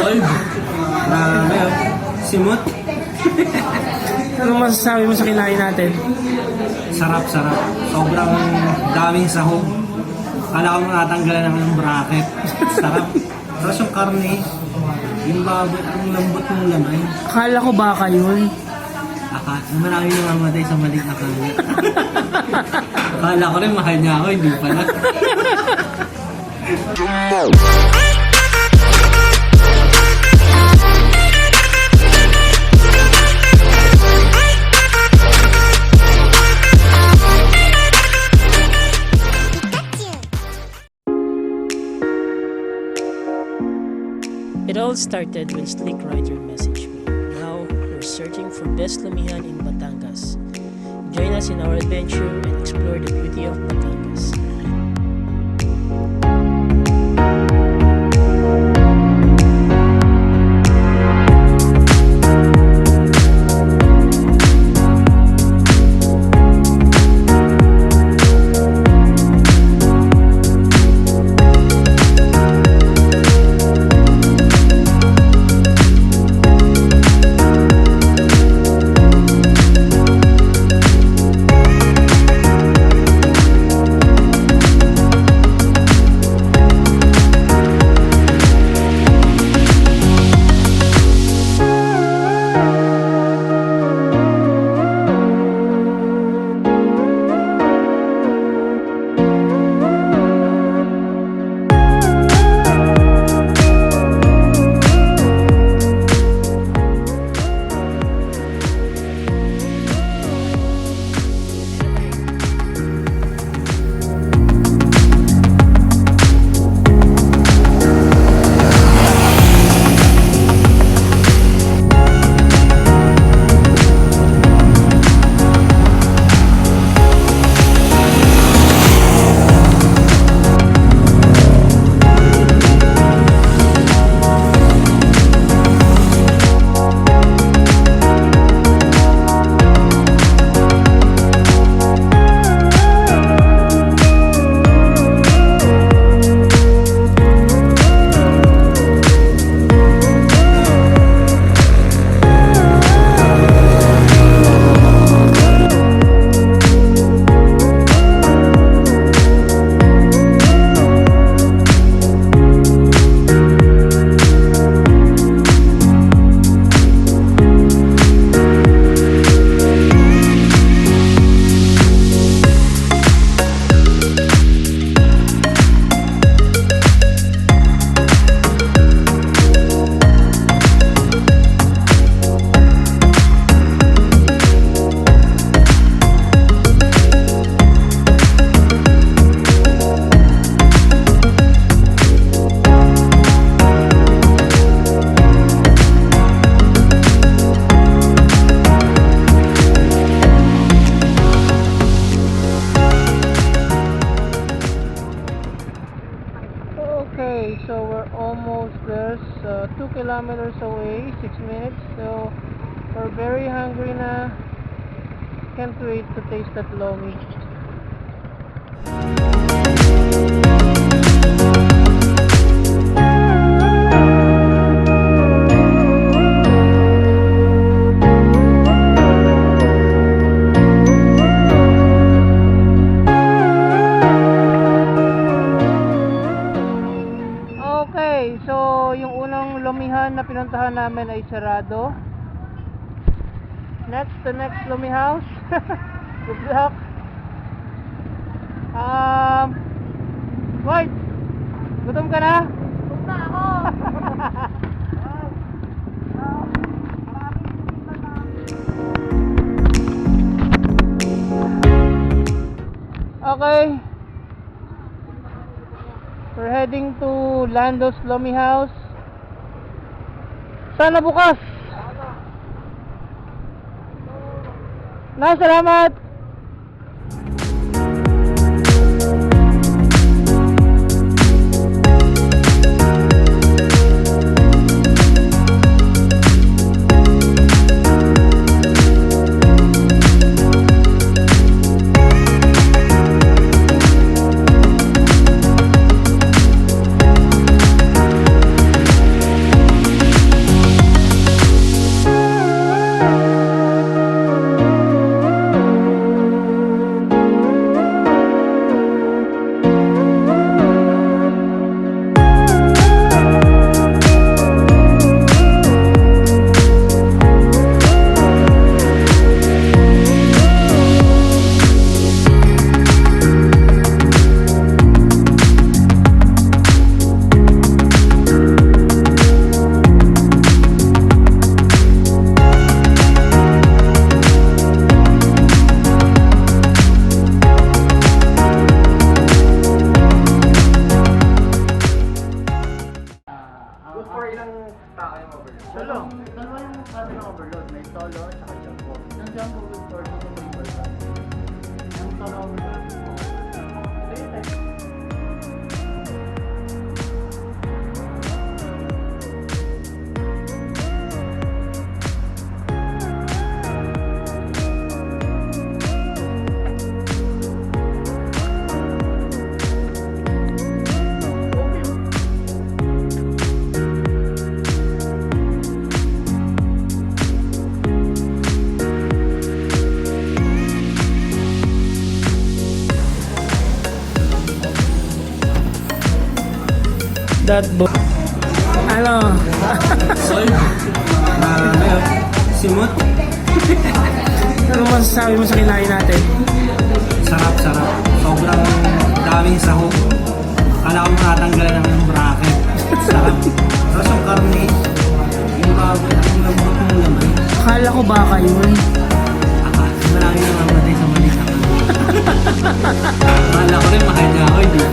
solve. Grabe, oh. Simot. Ano masasabi mo sa kinain natin? Sarap. Sobrang daming sahog. Kala ko matatanggalan naman ng bracket. Sarap. Tapos yung karne, yung baboy, ang lambot ng laman. Akala ko baka yun. Marami namamatay sa maling akala. Akala ko rin mahal niya ako, hindi pala. It all started when Slick Rider messaged me. Now, we're searching for best Lomihan in Batangas. Join us in our adventure and explore the beauty of Batangas. Okay, so we're almost there. 2 kilometers away, 6 minutes. So we're very hungry na. Can't wait to taste that Lomi. So yung unang Lomihan na pinuntahan namin ay sarado. The next Lomi house. Good luck. Wait, gutom ka na? Gutom na ako. Okay, we're heading to Lando's Lomi house. Sana bukas. Salamat. Solo. Dalawa yung klase ng overload. May solo at saka jumbo. Yung jumbo with torque yung overload. Yung solo overload. Sige, tayo. That book. Ano? Sold. Simot. Ano masasabi mo sa kinain natin? Sarap. Sobrang daming sahog. Kala ko matanggalan naman yung bracket. Sarap. Tapos yung karne, yung baboy, ang lambot ng laman. Akala ko baka yun. Marami na mamatay sa mali sa kanila. Akala ko rin makanya ako, hindi.